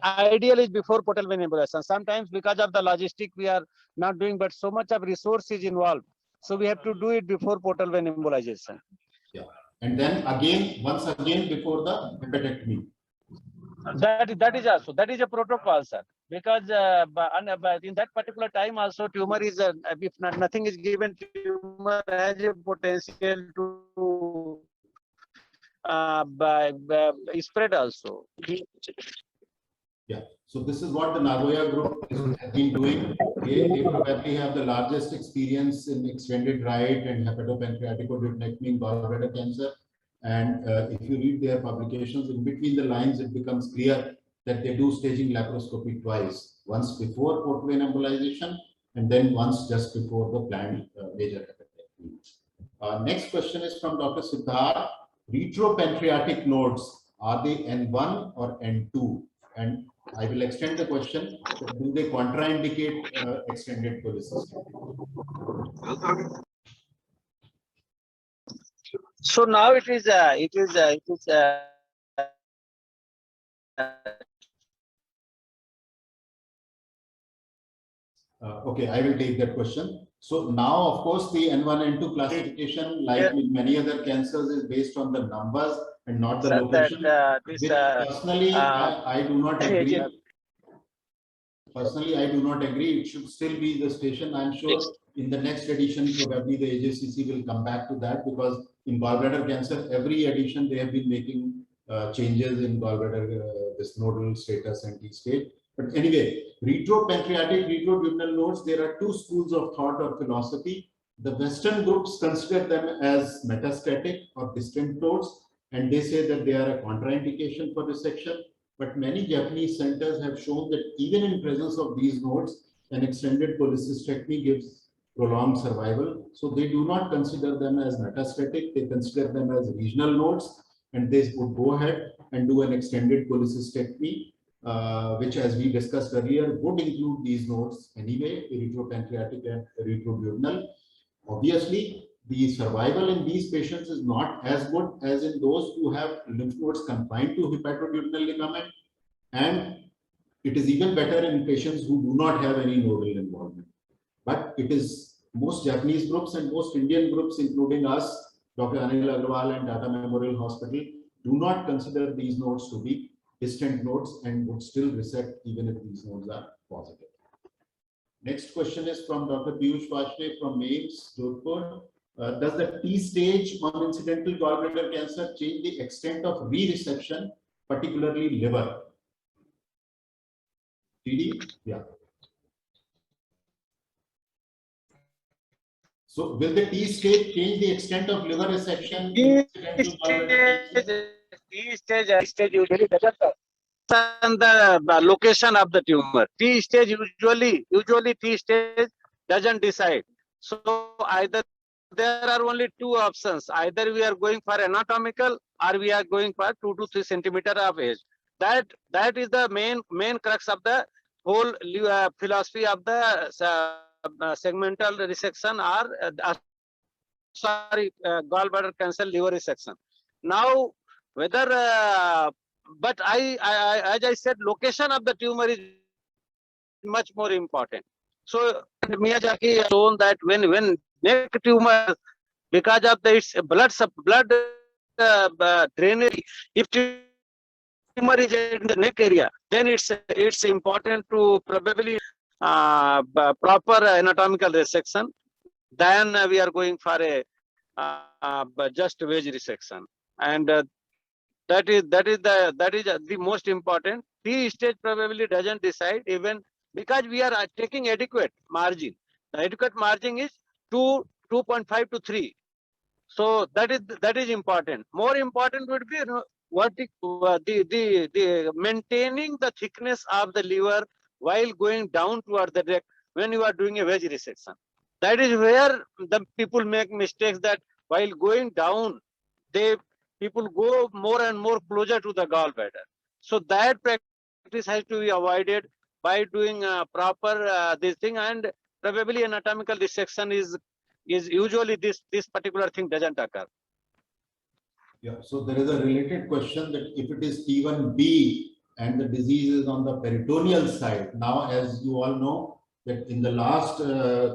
ideal is before portal vein embolization. Sometimes because of the logistic we are not doing, but so much of resource is involved. So we have to do it before portal vein embolization. Yeah. And then again, once again before the hepatectomy. That is a protocol, sir. Because in that particular time also tumor is, if nothing is given, tumor has a potential to spread also. Yeah. So this is what the Nagoya group has been doing. They probably have the largest experience in extended right and hepatopancreatic duodenectomy in gallbladder cancer. And if you read their publications, in between the lines, it becomes clear that they do staging laparoscopy twice, once before portal vein embolization and then once just before the planned major hepatectomy. Next question is from Dr. Siddharth. Retropancreatic nodes, are they N1 or N2? And I will extend the question. Do they contraindicate extended cholecystectomy? So now it is okay, I will take that question. So now, of course, the N1 N2 classification, like with many other cancers, is based on the numbers and not the location. Personally, I do not agree. Personally, I do not agree. It should still be the station. I'm sure in the next edition, probably the AJCC will come back to that, because in gallbladder cancer, every edition they have been making changes in gallbladder, this nodal status and T state. But anyway, retropancreatic, retroduodenal nodes, there are two schools of thought or philosophy. The Western groups consider them as metastatic or distant nodes, and they say that they are a contraindication for resection. But many Japanese centers have shown that even in presence of these nodes, an extended cholecystectomy gives prolonged survival. So they do not consider them as metastatic, they consider them as regional nodes, and they would go ahead and do an extended cholecystectomy, which, as we discussed earlier, would include these nodes anyway, retropancreatic and retroduodenal. Obviously, the survival in these patients is not as good as in those who have lymph nodes confined to hepatoduodenal ligament, and it is even better in patients who do not have any nodal involvement. But it is most Japanese groups and most Indian groups, including us, Dr. Anil Agrawal and Tata Memorial Hospital, do not consider these nodes to be distant nodes and would still resect even if these nodes are positive. Next question is from Dr. Piyush Vashne from MAIMS, Jodhpur. Does the T stage on incidental gallbladder cancer change the extent of re-resection, particularly liver? TD? Yeah. So will the T stage change the extent of liver resection? T stage usually doesn't and the location of the tumor. T stage usually T stage doesn't decide. So either there are only two options. Either we are going for anatomical or we are going for 2 to 3 centimeter of age. That is the main crux of the whole philosophy of the segmental resection or gallbladder cancer liver resection. Now whether but as I said, location of the tumor is much more important. So Miyazaki has shown that when neck tumor, because of its blood drainage, if tumor is in the neck area, then it's important to probably proper anatomical resection. Then we are going for a just wedge resection, and that is the most important. T stage probably doesn't decide, even because we are taking adequate margin. The adequate margin is 2.5 to 3. So that is important. More important would be, you know, what the maintaining the thickness of the liver while going down toward the neck when you are doing a wedge resection. That is where the people make mistakes, that while going down, people go more and more closer to the gallbladder. So that practice has to be avoided by doing proper this thing, and probably anatomical dissection is usually this particular thing doesn't occur. Yeah, so there is a related question that if it is T1B and the disease is on the peritoneal side, now as you all know that in the last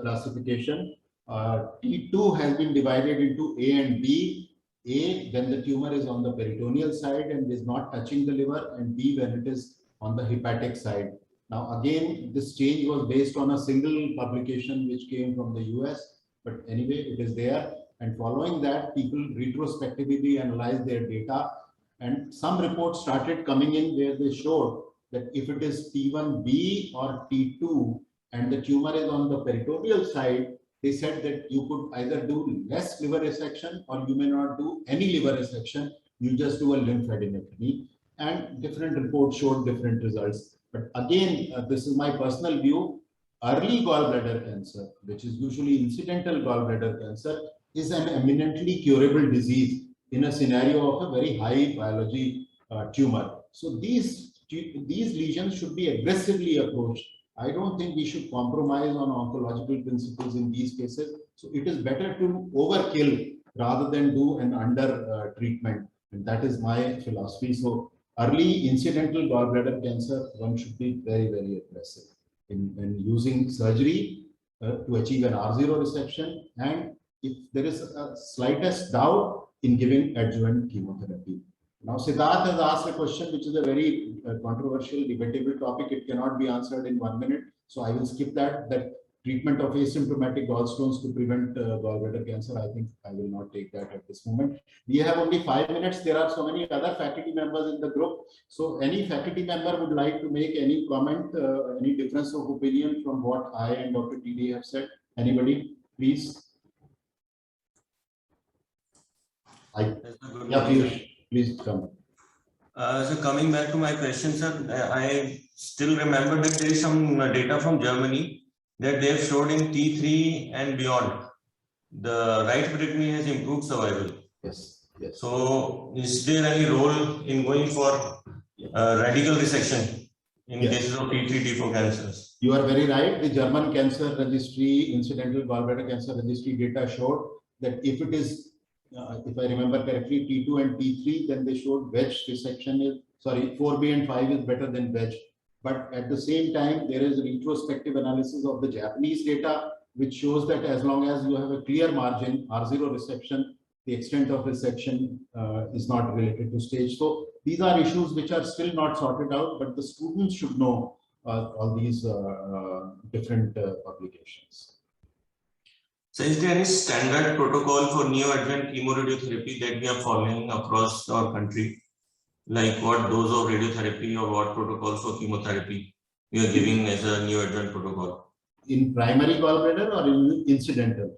classification, T2 has been divided into A and B. A, when the tumor is on the peritoneal side and is not touching the liver, and B, when it is on the hepatic side. Now again, this change was based on a single publication which came from the US, but anyway, it is there. And following that, people retrospectively analyzed their data, and some reports started coming in where they showed that if it is T1B or T2 and the tumor is on the peritoneal side, they said that you could either do less liver resection or you may not do any liver resection. You just do a lymphadenectomy, and different reports showed different results. But again, this is my personal view. Early gallbladder cancer, which is usually incidental gallbladder cancer, is an eminently curable disease in a scenario of a very high biology tumor. So these lesions should be aggressively approached. I don't think we should compromise on oncological principles in these cases. So it is better to overkill rather than do an under treatment. And that is my philosophy. So early incidental gallbladder cancer, one should be very, very aggressive in using surgery to achieve an R0 resection, and if there is a slightest doubt, in giving adjuvant chemotherapy. Now, Siddharth has asked a question which is a very controversial, debatable topic. It cannot be answered in 1 minute. So I will skip that. That treatment of asymptomatic gallstones to prevent gallbladder cancer, I think I will not take that at this moment. We have only 5 minutes. There are so many other faculty members in the group. So any faculty member would like to make any comment, any difference of opinion from what I and Dr. TD have said? Anybody, please? Yeah, please come. So coming back to my question, sir, I still remember that there is some data from Germany that they have showed in T3 and beyond. The right peritoneum has improved survival. Yes, yes. So is there any role in going for radical resection in cases of T3, T4 cancers? You are very right. The German cancer registry, incidental gallbladder cancer registry data showed that if it is if I remember correctly, T2 and T3, then they showed wedge resection is, sorry, 4B and 5 is better than wedge. But at the same time, there is a retrospective analysis of the Japanese data, which shows that as long as you have a clear margin, R0 resection, the extent of resection is not related to stage. So these are issues which are still not sorted out, but the students should know all these different publications. So is there any standard protocol for neoadjuvant chemoradiotherapy that we are following across our country? Like what dose of radiotherapy or what protocol for chemotherapy we are giving as a neoadjuvant protocol? In primary gallbladder or in incidental?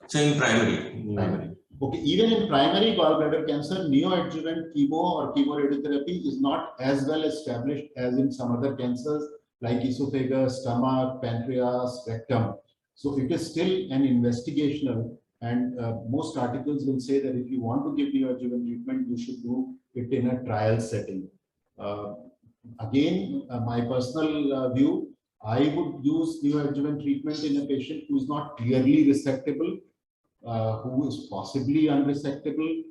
So in primary. Primary. Okay, even in primary gallbladder cancer, neoadjuvant chemo or chemoradiotherapy is not as well established as in some other cancers like esophagus, stomach, pancreas, rectum. So it is still an investigational, and most articles will say that if you want to give neoadjuvant treatment, you should do it in a trial setting. Again, my personal view, I would use neoadjuvant treatment in a patient who is not clearly resectable, who is possibly unresectable,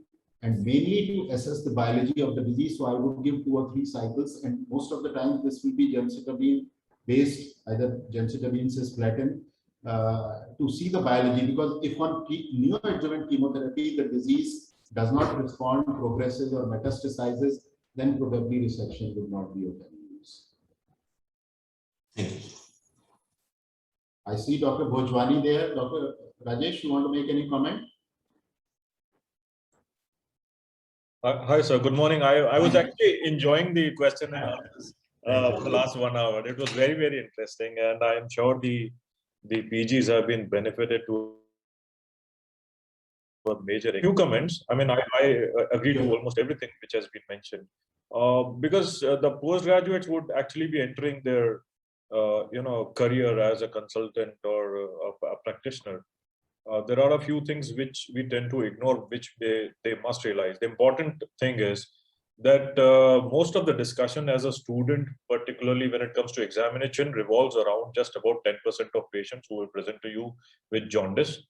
and mainly to assess the biology of the disease. So I would give 2 or 3 cycles, and most of the time this will be gemcitabine based, either gemcitabine cisplatin, to see the biology, because if on neoadjuvant chemotherapy the disease does not respond, progresses or metastasizes, then probably resection would not be of any use. I see Dr. Bhojwani there. Dr. Rajesh, you want to make any comment? Hi, sir. Good morning. I was actually enjoying the question and answers for the last 1 hour. It was very, very interesting, and I am sure the PGs have been benefited to major. Few comments. I mean, I agree to almost everything which has been mentioned. Because the postgraduates would actually be entering their career as a consultant or a practitioner. There are a few things which we tend to ignore, which they must realize. The important thing is that most of the discussion as a student, particularly when it comes to examination, revolves around just about 10% of patients who will present to you with jaundice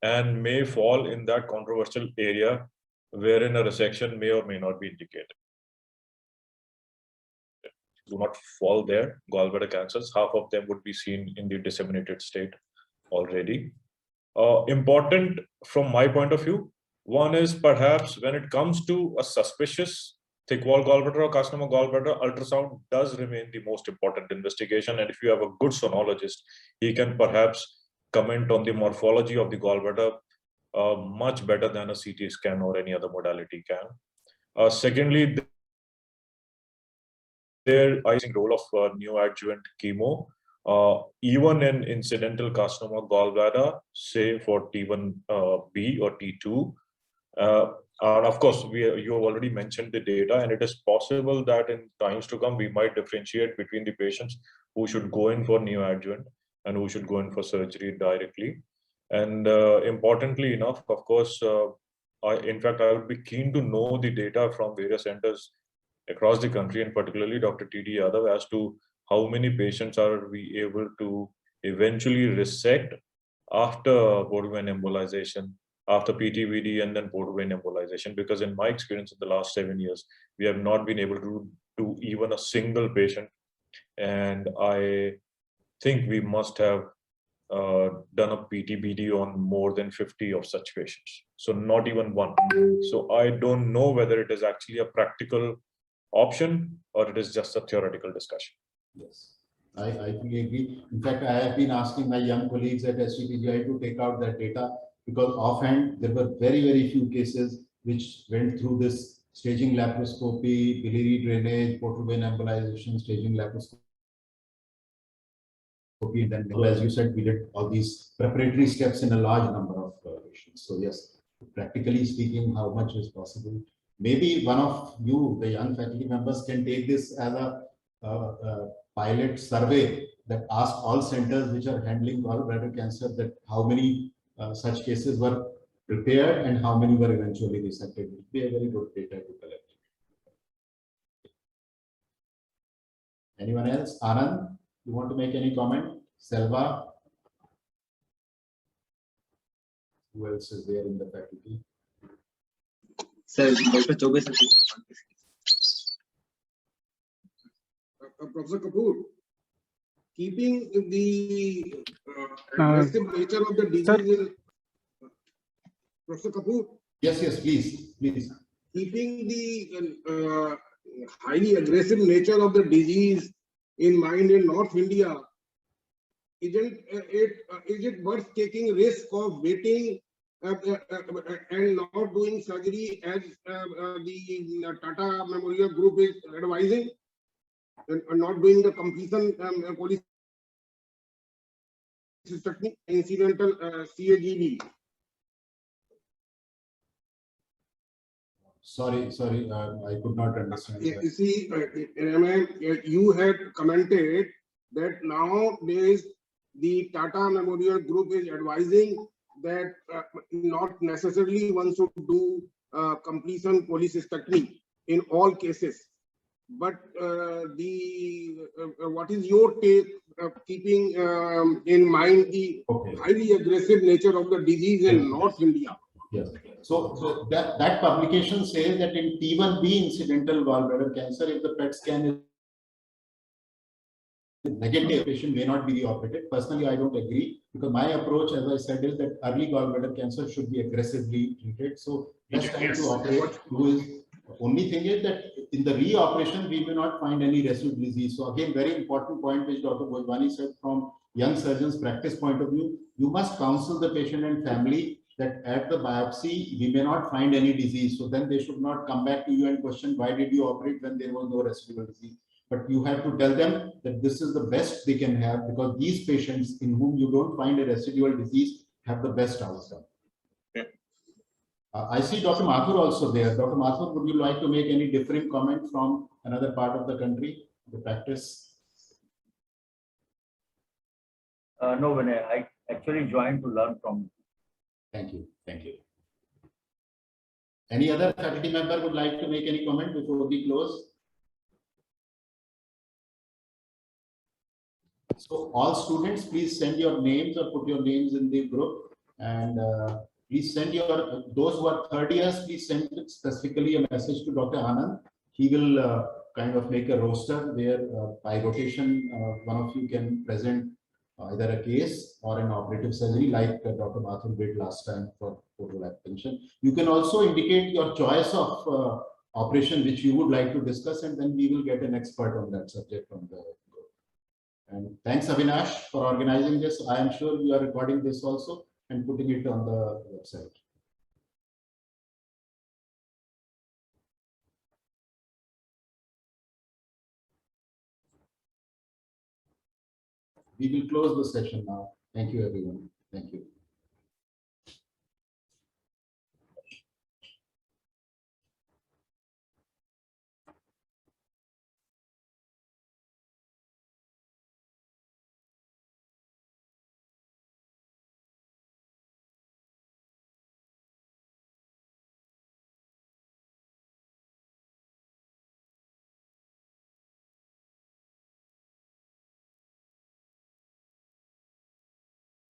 and may fall in that controversial area wherein a resection may or may not be indicated. Do not fall there. Gallbladder cancers, half of them would be seen in the disseminated state already. Important from my point of view, one is perhaps when it comes to a suspicious thick wall gallbladder or carcinoma gallbladder, ultrasound does remain the most important investigation. And if you have a good sonologist, he can perhaps comment on the morphology of the gallbladder much better than a CT scan or any other modality can. Secondly, there is a role of neoadjuvant chemo, even in incidental carcinoma gallbladder, say for T1B or T2. And of course, you have already mentioned the data, and it is possible that in times to come, we might differentiate between the patients who should go in for neoadjuvant and who should go in for surgery directly. And importantly enough, of course, in fact, I would be keen to know the data from various centers across the country, and particularly Dr. T D Yadav, as to how many patients are we able to eventually resect after portal vein embolization, after PTVD and then portal vein embolization. Because in my experience in the last 7 years, we have not been able to do even a single patient. And I think we must have done a PTBD on more than 50 of such patients. So not even one. So I don't know whether it is actually a practical option or it is just a theoretical discussion. Yes, I fully agree. In fact, I have been asking my young colleagues at STPGI to take out that data, because offhand there were very, very few cases which went through this staging laparoscopy, biliary drainage, portal vein embolization, staging laparoscopy, and then, as you said, we did all these preparatory steps in a large number of patients. So yes, practically speaking, how much is possible? Maybe one of you, the young faculty members, can take this as a pilot survey that asks all centers which are handling gallbladder cancer that how many such cases were prepared and how many were eventually resected. It would be a very good data to collect. Anyone else? Anand, you want to make any comment? Selva? Who else is there in the faculty? Sir, Dr. Chobe sir. Professor Kapoor, keeping the aggressive nature of the disease, Professor Kapoor. Yes, please. Keeping the highly aggressive nature of the disease in mind in North India, is it worth taking risk of waiting and not doing surgery as the Tata Memorial Group is advising, and not doing the completion cholecystectomy, incidental CAGB? Sorry, I could not understand. You see, you had commented that nowadays the Tata Memorial Group is advising that not necessarily one should do completion cholecystectomy in all cases. But what is your take, keeping in mind the highly aggressive nature of the disease in North India? Yes. So that publication says that in T1B incidental gallbladder cancer, if the PET scan is negative, patient may not be reoperated. Personally, I don't agree, because my approach, as I said, is that early gallbladder cancer should be aggressively treated. So best time to operate. Only thing is that in the reoperation, we may not find any residual disease. So again, very important point which Dr. Bhojwani said, from young surgeons practice point of view, you must counsel the patient and family that at the biopsy, we may not find any disease. So then they should not come back to you and question, why did you operate when there was no residual disease? But you have to tell them that this is the best they can have, because these patients in whom you don't find a residual disease have the best outcome. I see Dr. Mathur also there. Dr. Mathur, would you like to make any differing comment from another part of the country, the practice? No, Vinay, I actually joined to learn from you. Thank you. Thank you. Any other faculty member would like to make any comment before we close? So all students, please send your names or put your names in the group, and please send your, those who are third years, please send specifically a message to Dr. Anand. He will kind of make a roster where by rotation, one of you can present either a case or an operative surgery like Dr. Mathur did last time for total attention. You can also indicate your choice of operation which you would like to discuss, and then we will get an expert on that subject from the group. And thanks, Avinash, for organizing this. I am sure you are recording this also and putting it on the website. We will close the session now. Thank you, everyone. Thank you.